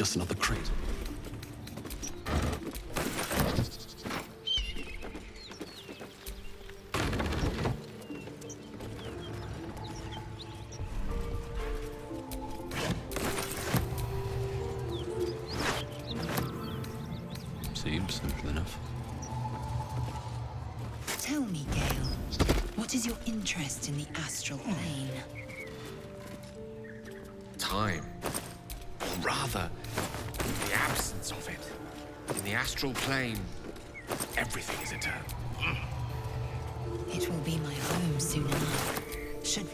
person of the crate. Seems simple enough. Tell me, Gale, what is your interest in the astral plane? Time. Or rather, the absence of it. In the astral plane, everything is eternal. It will be my home soon enough. Should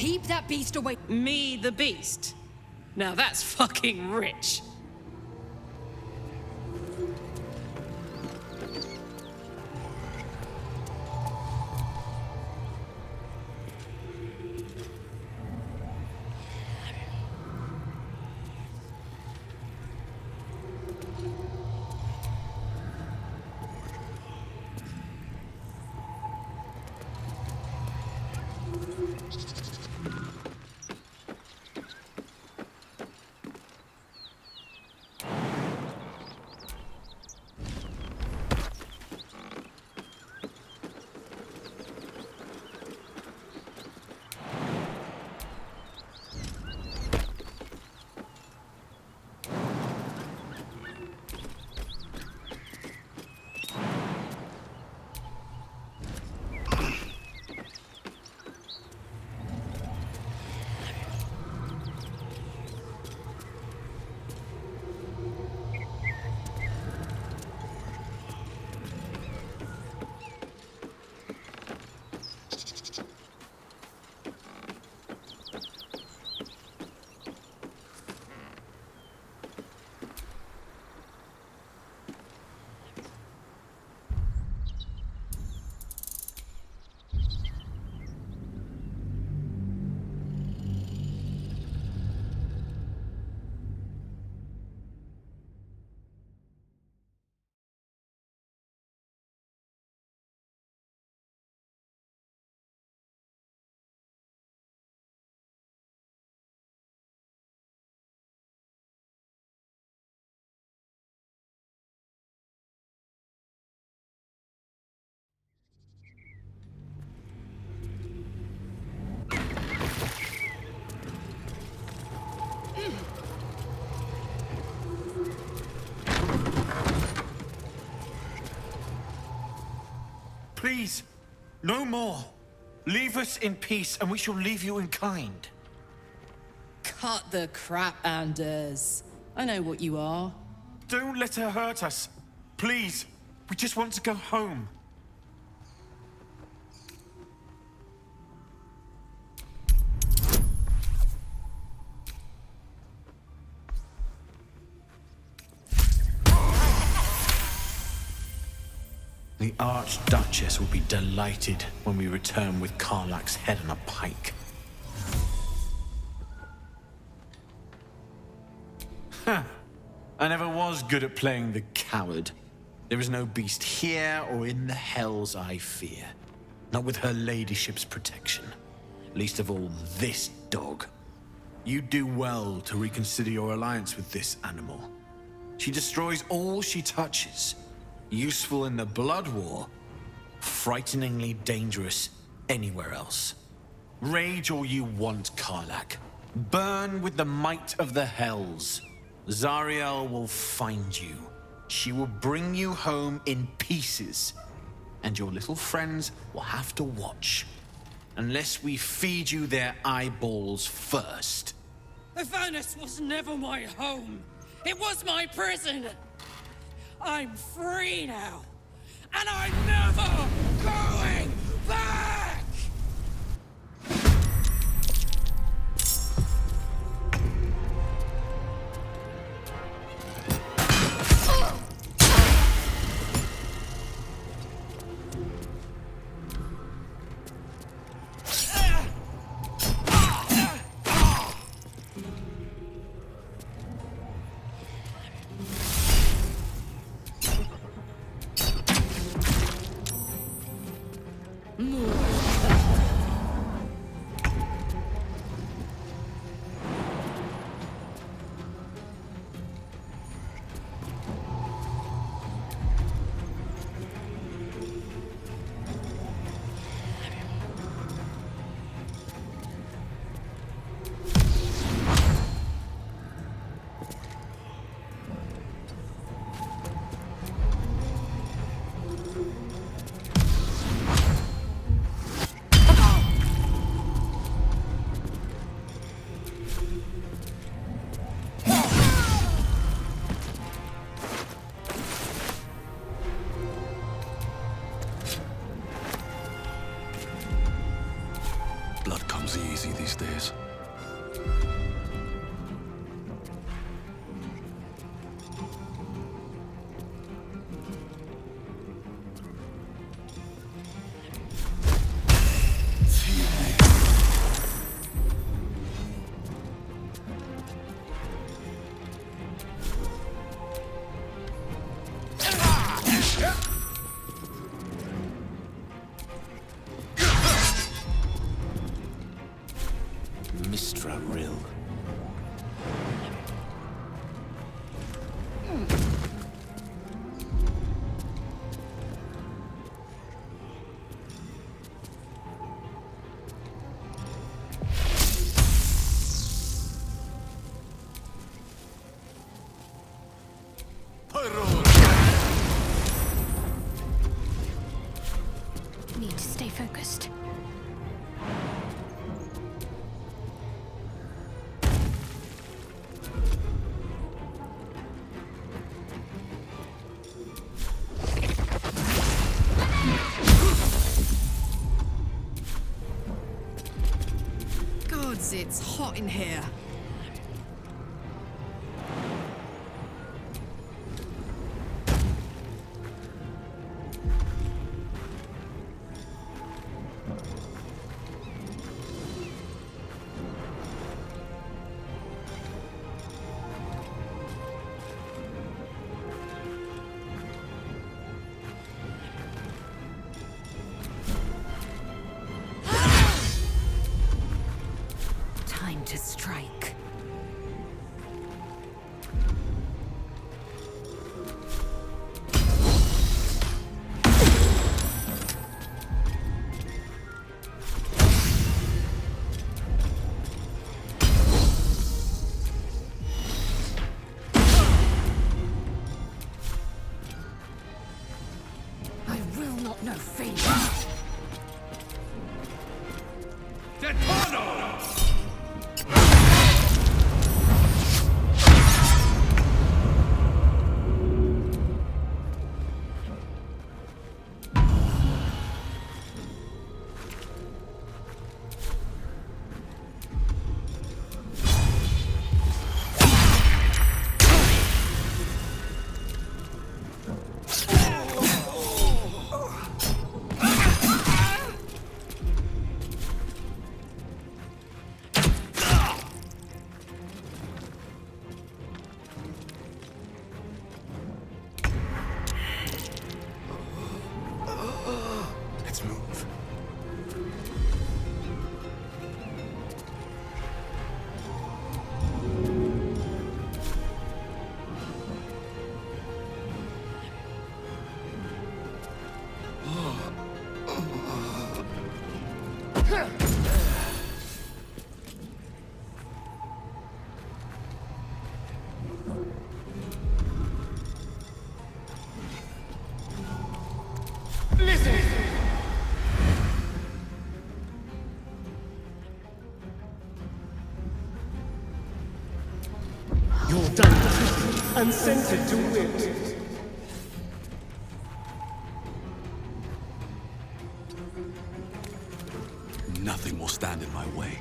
Keep that beast away. Me, the beast? Now that's fucking rich. Please, no more. Leave us in peace, and we shall leave you in kind. Cut the crap, Anders. I know what you are. Don't let her hurt us. Please, we just want to go home. The Archduchess will be delighted when we return with Karlach's head on a pike. Huh. I never was good at playing the coward. There is no beast here or in the hells I fear. Not with her ladyship's protection. Least of all this dog. You do well to reconsider your alliance with this animal. She destroys all she touches. Useful in the blood war, frighteningly dangerous anywhere else. Rage all you want, Karlach. Burn with the might of the hells. Zariel will find you. She will bring you home in pieces. And your little friends will have to watch. Unless we feed you their eyeballs first. Avernus was never my home. It was my prison. I'm free now. And I'm never going back! Blood comes easy these days. Mistra Rill. Need to stay focused. Gods, it's hot in here. Time to strike. I will not know fate. and scented to wit. Nothing will stand in my way.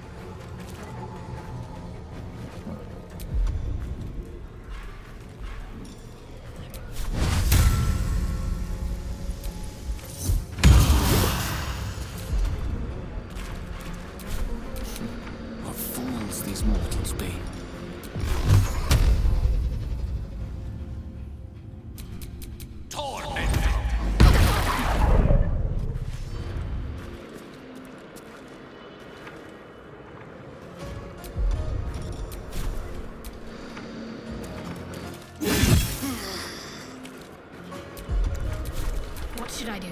What fools these mortals be. What should I do?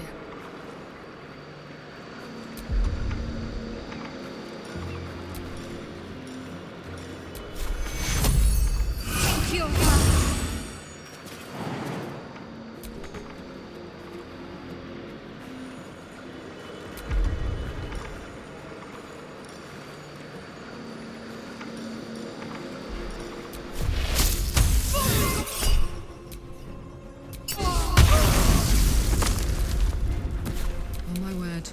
Take your wrath. Oh my word.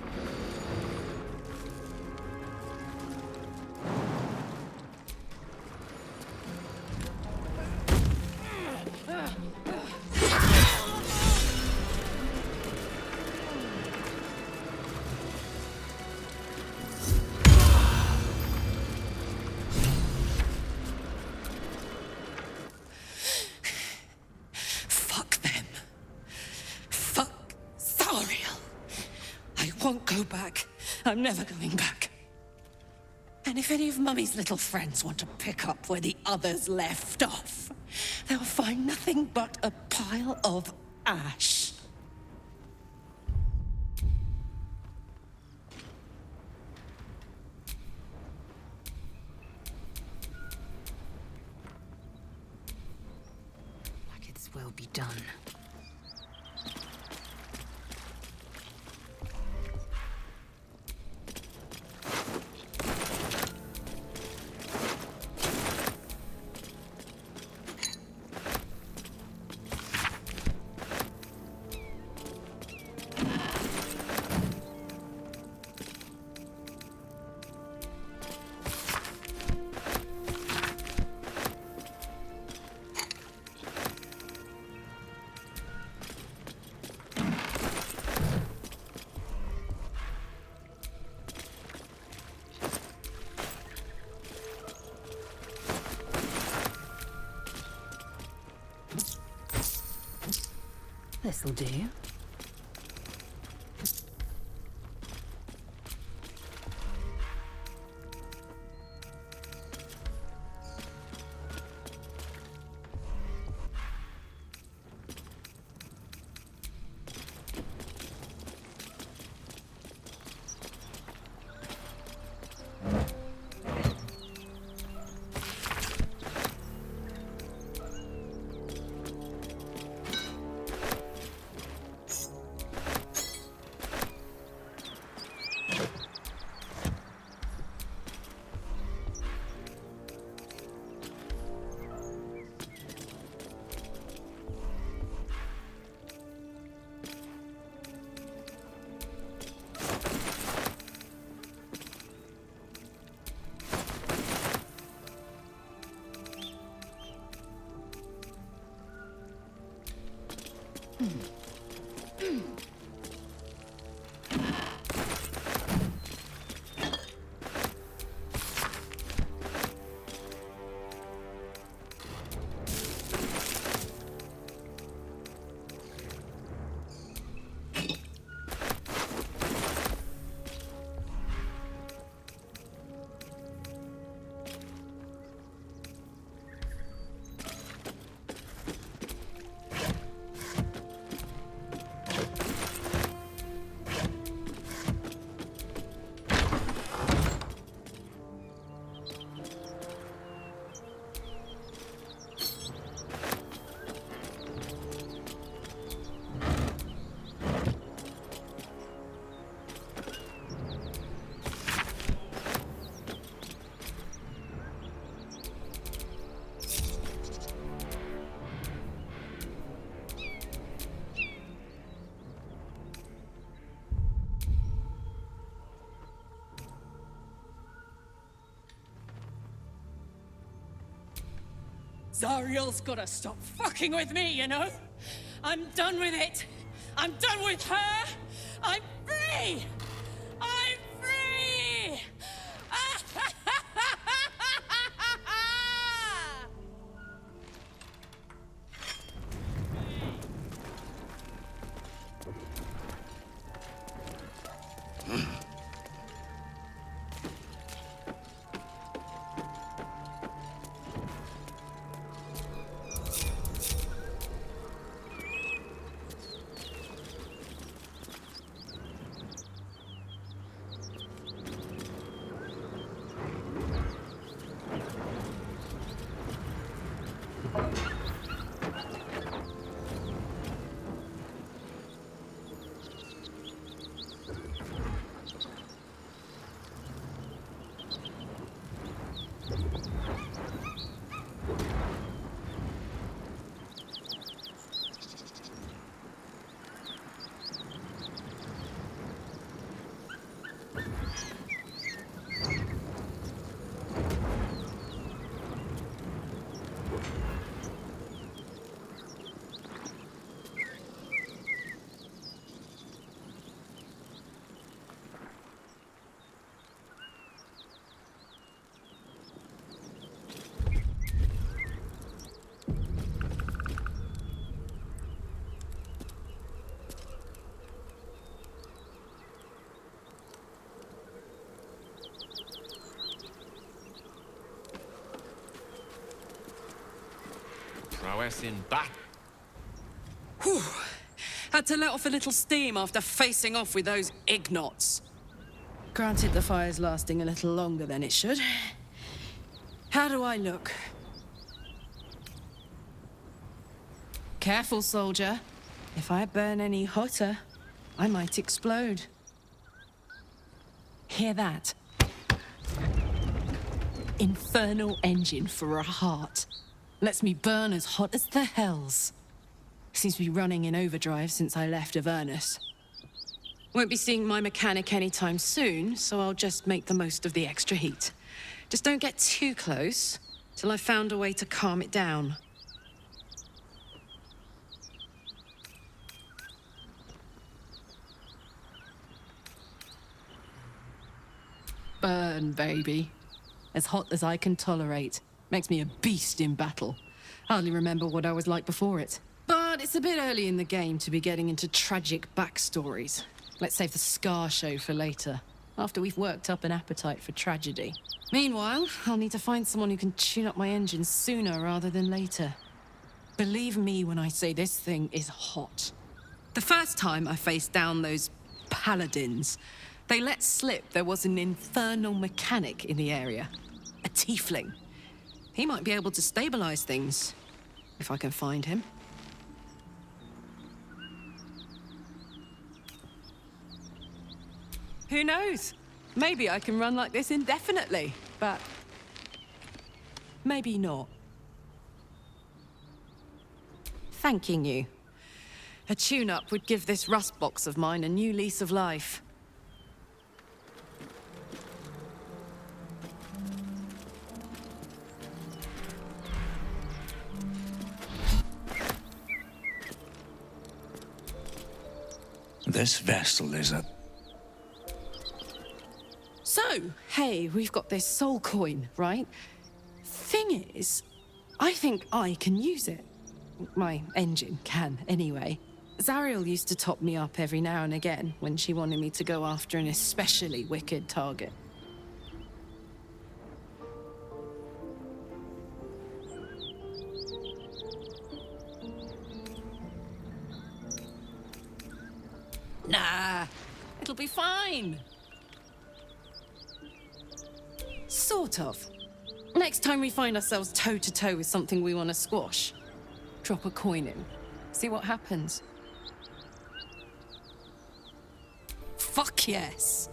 Fuck them. Fuck Thariel. I won't go back. I'm never going back. And if any of Mummy's little friends want to pick up where the others left off, they'll find nothing but a pile of ash. Like it's well be done. This'll do. Zariel's gotta stop fucking with me, you know? I'm done with it. I'm done with her. I'm free! I'm free! Prowess in battle. Whew. Had to let off a little steam after facing off with those ignots. Granted, the fire's lasting a little longer than it should. How do I look? Careful, soldier. If I burn any hotter, I might explode. Hear that? Infernal engine for a heart. Lets me burn as hot as the hells. Seems to be running in overdrive since I left Avernus. Won't be seeing my mechanic anytime soon, so I'll just make the most of the extra heat. Just don't get too close, till I've found a way to calm it down. Burn, baby. As hot as I can tolerate. Makes me a beast in battle. Hardly remember what I was like before it. But it's a bit early in the game to be getting into tragic backstories. Let's save the Scar show for later, after we've worked up an appetite for tragedy. Meanwhile, I'll need to find someone who can tune up my engine sooner rather than later. Believe me when I say this thing is hot. The first time I faced down those paladins, they let slip there was an infernal mechanic in the area. A tiefling. He might be able to stabilize things, if I can find him. Who knows? Maybe I can run like this indefinitely, but maybe not. Thanking you. A tune-up would give this rust box of mine a new lease of life. This vessel is a... So, hey, we've got this soul coin, right? Thing is, I think I can use it. My engine can, anyway. Zariel used to top me up every now and again when she wanted me to go after an especially wicked target. Nah, it'll be fine. Sort of. Next time we find ourselves toe-to-toe with something we want to squash, drop a coin in. See what happens. Fuck yes.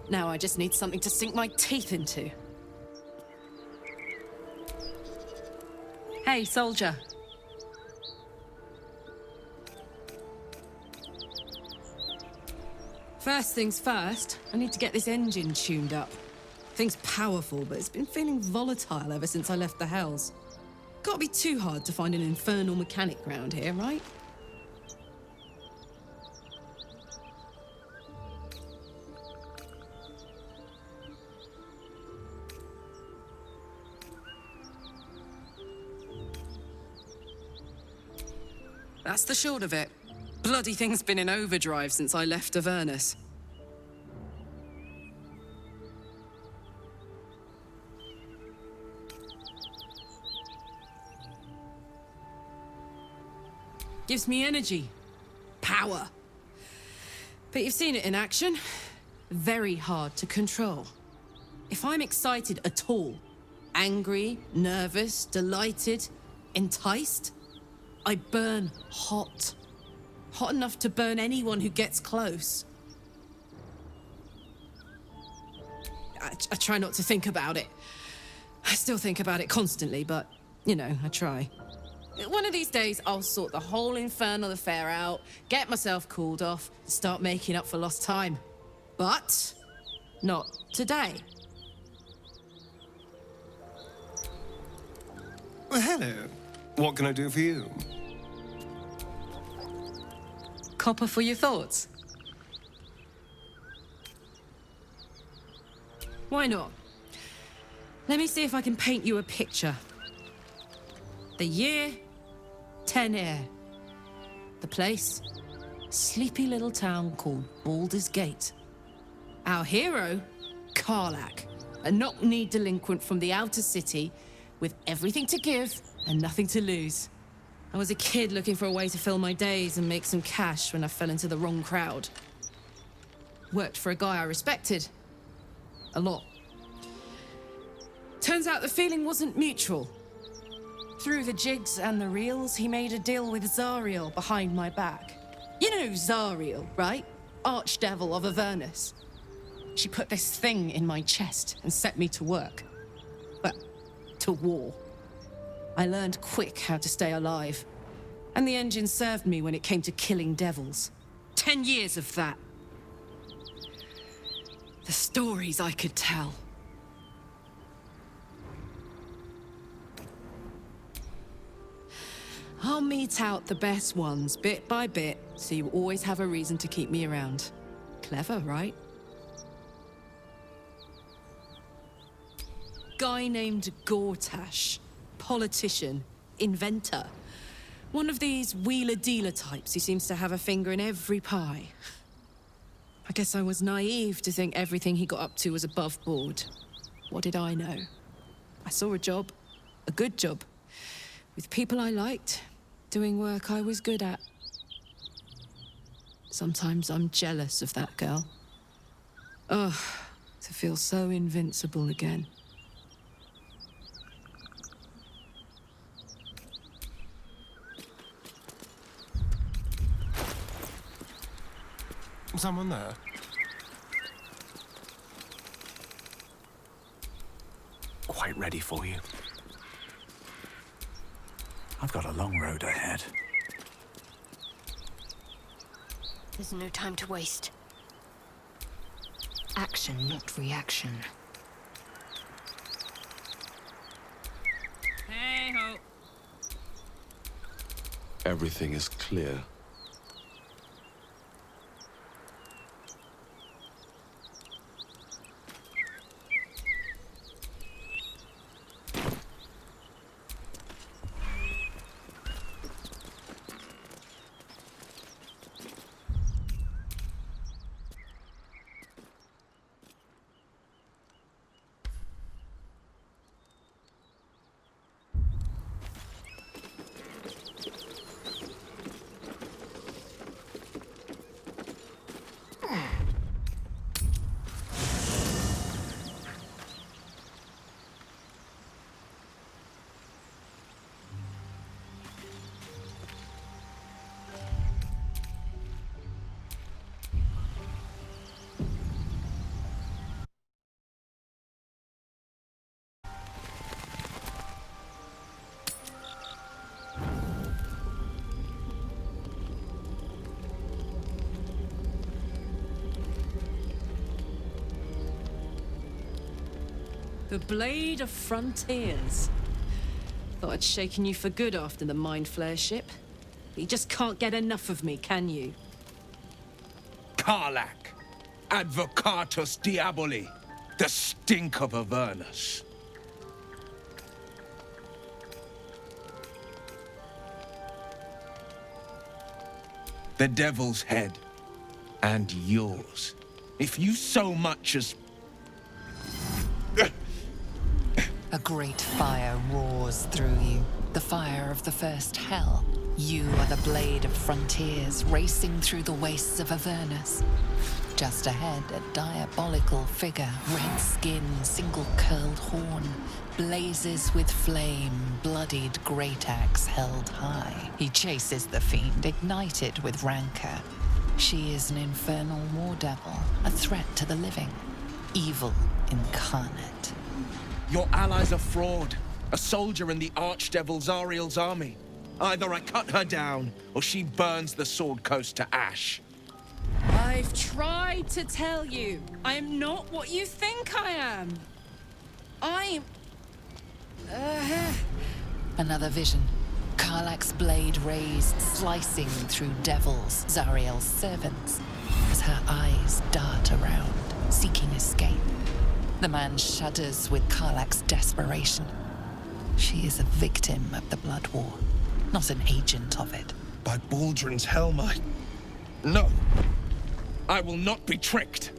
Now I just need something to sink my teeth into. Hey, soldier. First things first, I need to get this engine tuned up. Thing's powerful, but it's been feeling volatile ever since I left the Hells. Can't be too hard to find an infernal mechanic round here, right? That's the short of it. Bloody thing's been in overdrive since I left Avernus. Gives me energy. Power. But you've seen it in action. Very hard to control. If I'm excited at all, angry, nervous, delighted, enticed, I burn hot. Hot enough to burn anyone who gets close. I try not to think about it. I still think about it constantly, but, you know, I try. One of these days, I'll sort the whole infernal affair out, get myself cooled off, and start making up for lost time. But not today. Well, hello. What can I do for you? Copper for your thoughts? Why not? Let me see if I can paint you a picture. The year, 10 air. The place, sleepy little town called Baldur's Gate. Our hero, Karlach, a knock-kneed delinquent from the outer city with everything to give and nothing to lose. I was a kid looking for a way to fill my days and make some cash when I fell into the wrong crowd. Worked for a guy I respected. A lot. Turns out the feeling wasn't mutual. Through the jigs and the reels, he made a deal with Zariel behind my back. You know Zariel, right? Archdevil of Avernus. She put this thing in my chest and set me to work. Well, to war. I learned quick how to stay alive. And the engine served me when it came to killing devils. 10 years of that. The stories I could tell. I'll mete out the best ones bit by bit, so you always have a reason to keep me around. Clever, right? Guy named Gortash. Politician. Inventor. One of these wheeler-dealer types who seems to have a finger in every pie. I guess I was naive to think everything he got up to was above board. What did I know? I saw a job. A good job. With people I liked. Doing work I was good at. Sometimes I'm jealous of that girl. Ugh, to feel so invincible again. Someone there? Quite ready for you. I've got a long road ahead. There's no time to waste. Action, not reaction. Hey ho. Everything is clear. The Blade of Frontiers. Thought I'd shaken you for good after the Mind Flare ship. You just can't get enough of me, can you? Karlach, Advocatus Diaboli, the stink of Avernus. The Devil's head, and yours. If you so much as... A great fire roars through you, the fire of the first hell. You are the blade of frontiers racing through the wastes of Avernus. Just ahead, a diabolical figure, red skin, single-curled horn, blazes with flame, bloodied great axe held high. He chases the fiend, ignited with rancor. She is an infernal war devil, a threat to the living, evil incarnate. Your ally's a fraud, a soldier in the Archdevil Zariel's army. Either I cut her down, or she burns the Sword Coast to ash. I've tried to tell you, I am not what you think I am. I'm... Another vision. Karlach's blade raised, slicing through devils, Zariel's servants, as her eyes dart around, seeking escape. The man shudders with Karlach's desperation. She is a victim of the Blood War, not an agent of it. By Baldur's helm, No! I will not be tricked!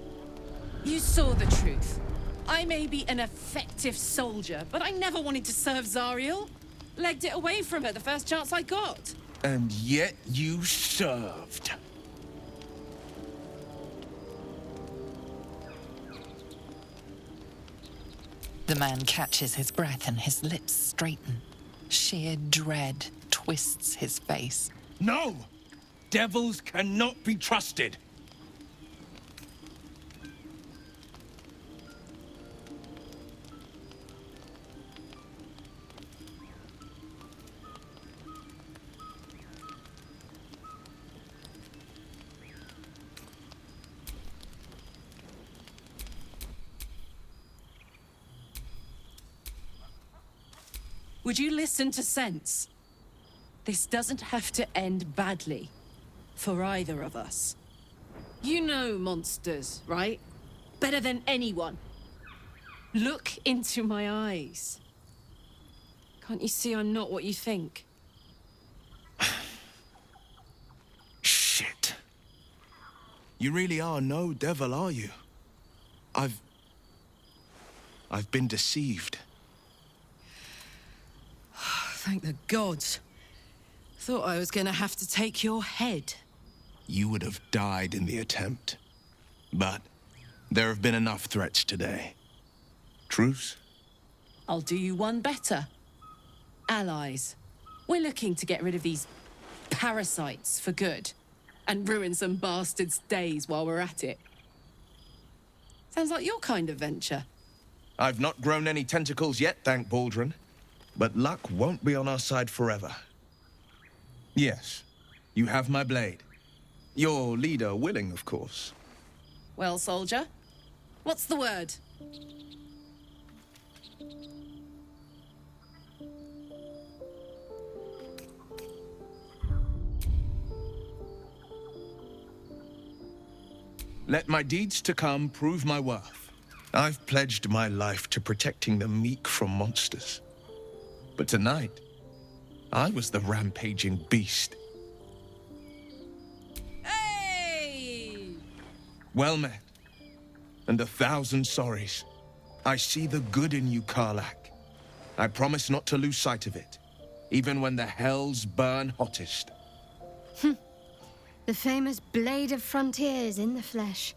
You saw the truth. I may be an effective soldier, but I never wanted to serve Zariel. Legged it away from her the first chance I got. And yet you served. The man catches his breath and his lips straighten. Sheer dread twists his face. No! Devils cannot be trusted! Would you listen to sense? This doesn't have to end badly. For either of us. You know monsters, right? Better than anyone. Look into my eyes. Can't you see I'm not what you think? Shit. You really are no devil, are you? I've been deceived. Thank the gods. Thought I was gonna have to take your head. You would have died in the attempt. But there have been enough threats today. Truce? I'll do you one better. Allies. We're looking to get rid of these parasites for good. And ruin some bastards' days while we're at it. Sounds like your kind of venture. I've not grown any tentacles yet, thank Baldur. But luck won't be on our side forever. Yes, you have my blade. Your leader willing, of course. Well, soldier, what's the word? Let my deeds to come prove my worth. I've pledged my life to protecting the meek from monsters. But tonight, I was the rampaging beast. Hey! Well met, and 1,000 sorries. I see the good in you, Karlach. I promise not to lose sight of it, even when the hells burn hottest. The famous Blade of Frontiers in the flesh.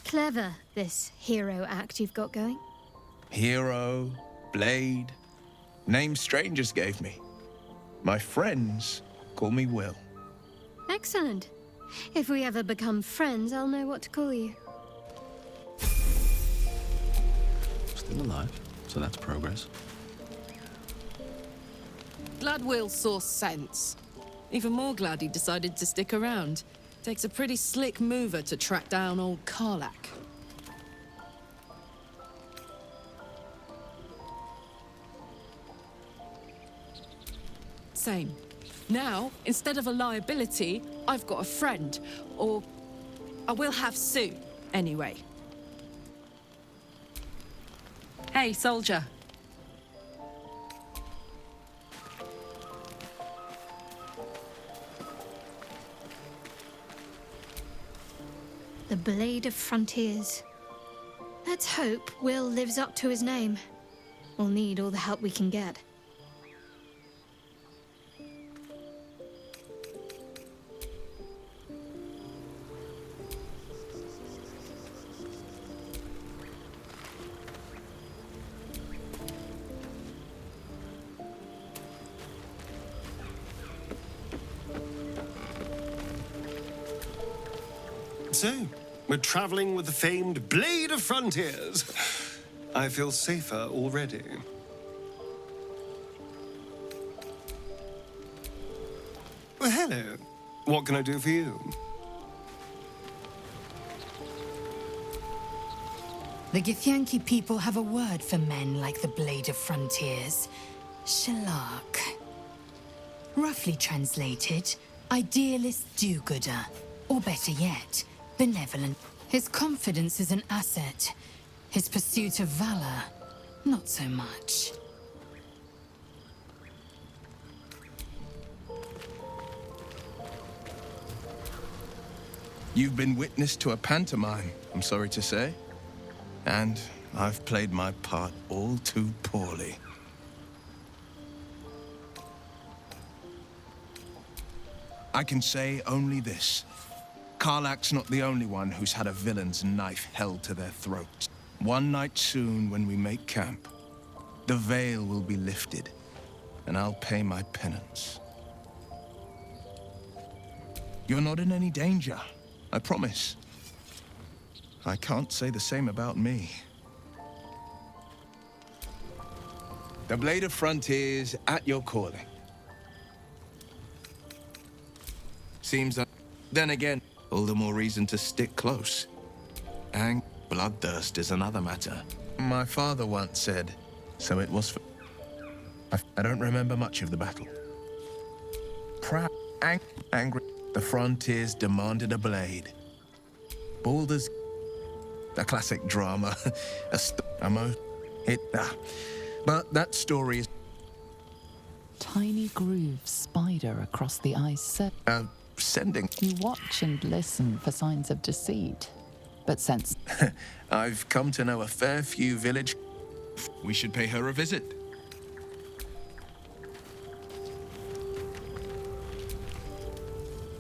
Clever, this hero act you've got going. Hero, Blade, names strangers gave me. My friends call me Will. Excellent. If we ever become friends, I'll know what to call you. Still alive, so that's progress. Glad Will saw sense. Even more glad he decided to stick around. Takes a pretty slick mover to track down old Karlach. same. Now, instead of a liability, I've got a friend. Or I will have soon, anyway. Hey, soldier. The Blade of Frontiers. Let's hope Will lives up to his name. We'll need all the help we can get. So, we're traveling with the famed Blade of Frontiers. I feel safer already. Well, hello. What can I do for you? The Githyanki people have a word for men like the Blade of Frontiers. Shalak. Roughly translated, idealist do-gooder. Or better yet, benevolent. His confidence is an asset. His pursuit of valor, not so much. You've been witness to a pantomime, I'm sorry to say. And I've played my part all too poorly. I can say only this. Karlach's not the only one who's had a villain's knife held to their throats. One night soon, when we make camp, the veil will be lifted, and I'll pay my penance. You're not in any danger, I promise. I can't say the same about me. The Blade of Frontiers at your calling. Seems that, then again, all the more reason to stick close. And bloodthirst is another matter. My father once said, so it was for... I don't remember much of the battle. Proud, angry, the Frontiers demanded a blade. Baldur's... a classic drama. But that story is... Tiny grooves spider across the ice sending... You watch and listen for signs of deceit, but sense... I've come to know a fair few village... We should pay her a visit.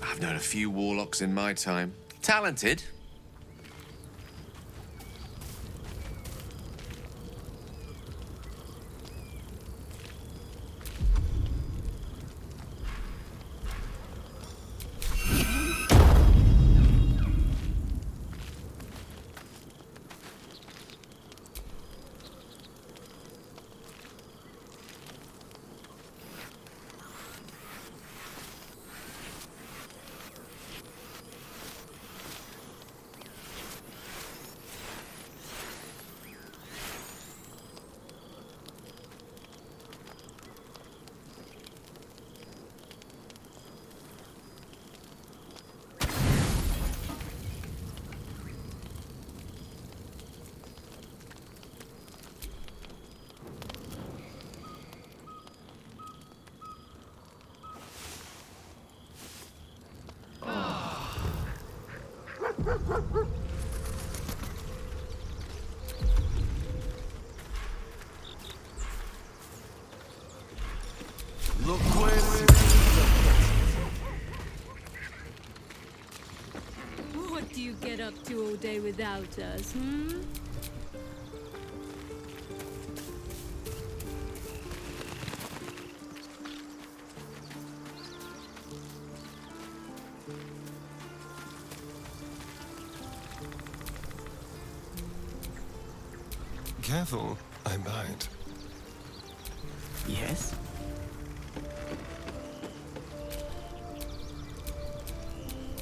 I've known a few warlocks in my time. Talented. What do you get up to all day without us, hmm? Careful, I bite. Yes?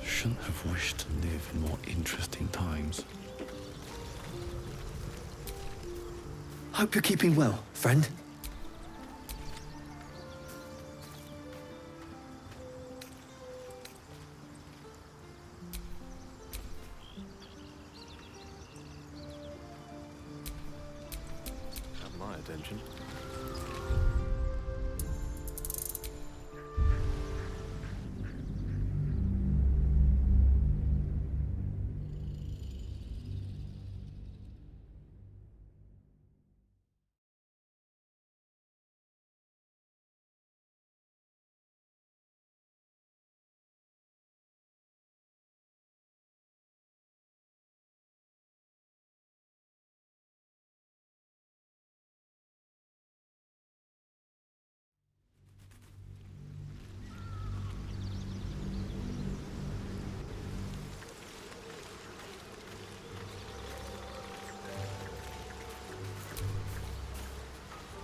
Shouldn't have wished to live in more interesting times. Hope you're keeping well, friend. attention.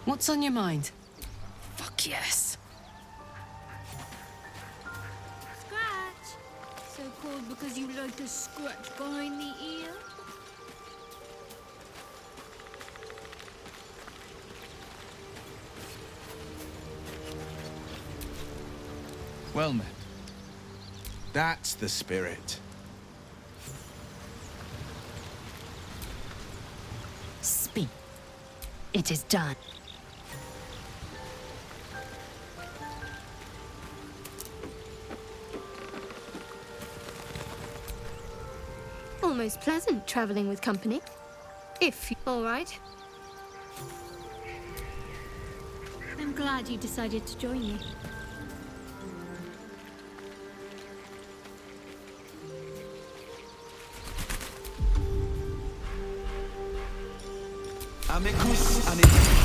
What's on your mind? Fuck yes. Scratch! So called because you like to scratch behind the ear? Well met. That's the spirit. Speak. It is done. Almost pleasant traveling with company. If you're all right. I'm glad you decided to join me. Amicus animus.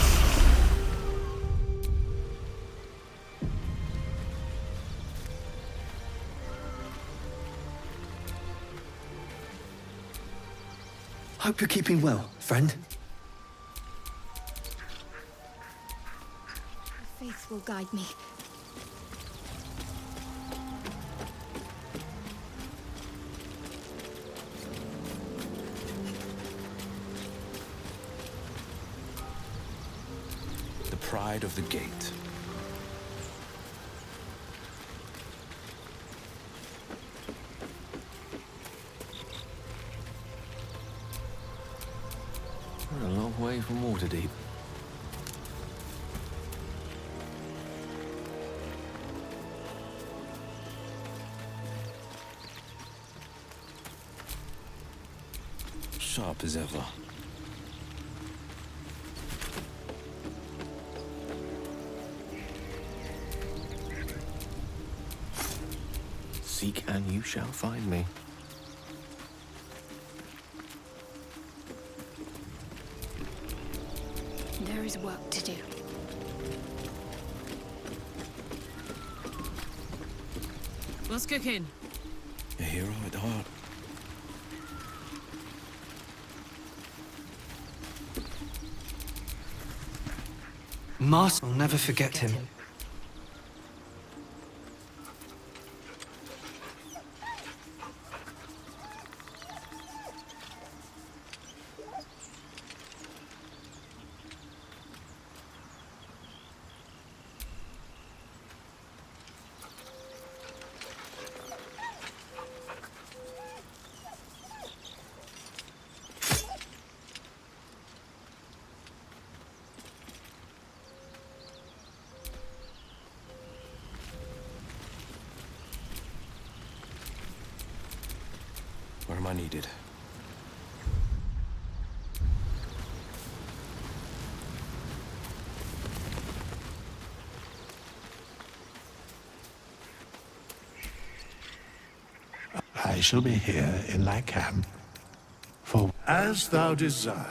Hope you're keeping well, friend. Faith will guide me. The pride of the gate. We're a long way from Waterdeep. Sharp as ever. Seek and you shall find me. There is work to do. What's cooking? A hero at heart. Mars will never forget him. Where am I needed? I shall be here in thy camp, for as thou desire.